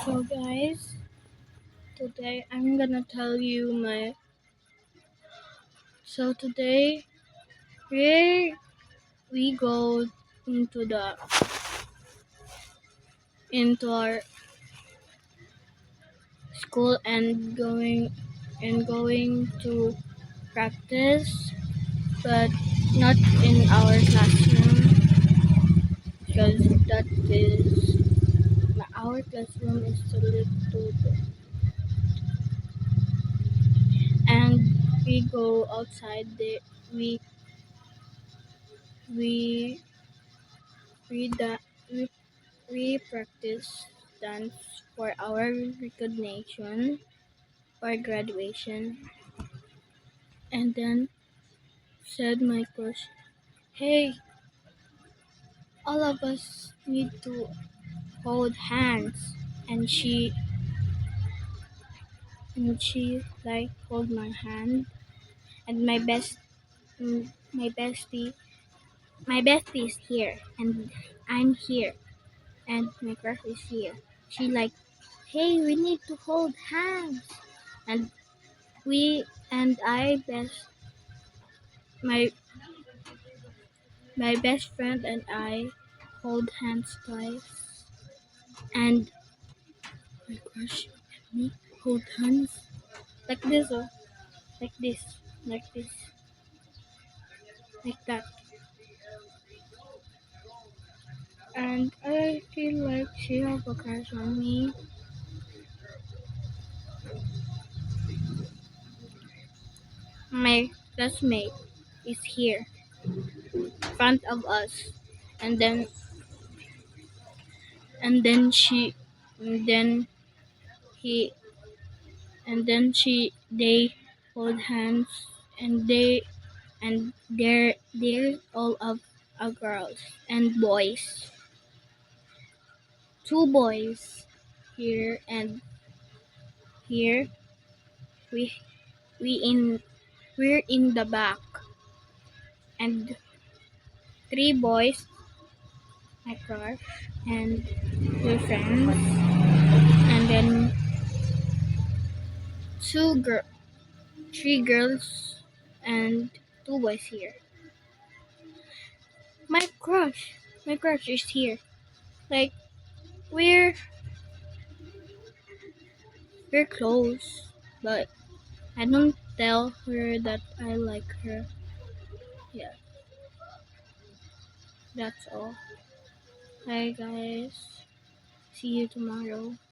So guys, today I'm gonna tell you today we go into the into our school and going to practice, but not in our classroom because that is our classroom is a little bit, and we go outside. We we we da, we practice dance for our recognition or graduation, and then said my crush, "Hey, all of us need to hold hands." And she like hold my hand, and my bestie, my bestie is here, and I'm here, and my crush is here. She like, "Hey, we need to hold hands," and we and I best my My best friend and I hold hands twice, and my crush and me hold hands like this, or like this, like this, like that. And I feel like she have a crush on me. My classmate is here, in front of us, and then and then he, they hold hands, and they're all of girls and boys. Two boys here, and here we we in we're in the back, and three boys, my crush and their friends, and then two girl three girls and two boys here. My crush is here. Like we're we're close, but I don't tell her that I like her. Yeah, that's all. Bye guys. See you tomorrow.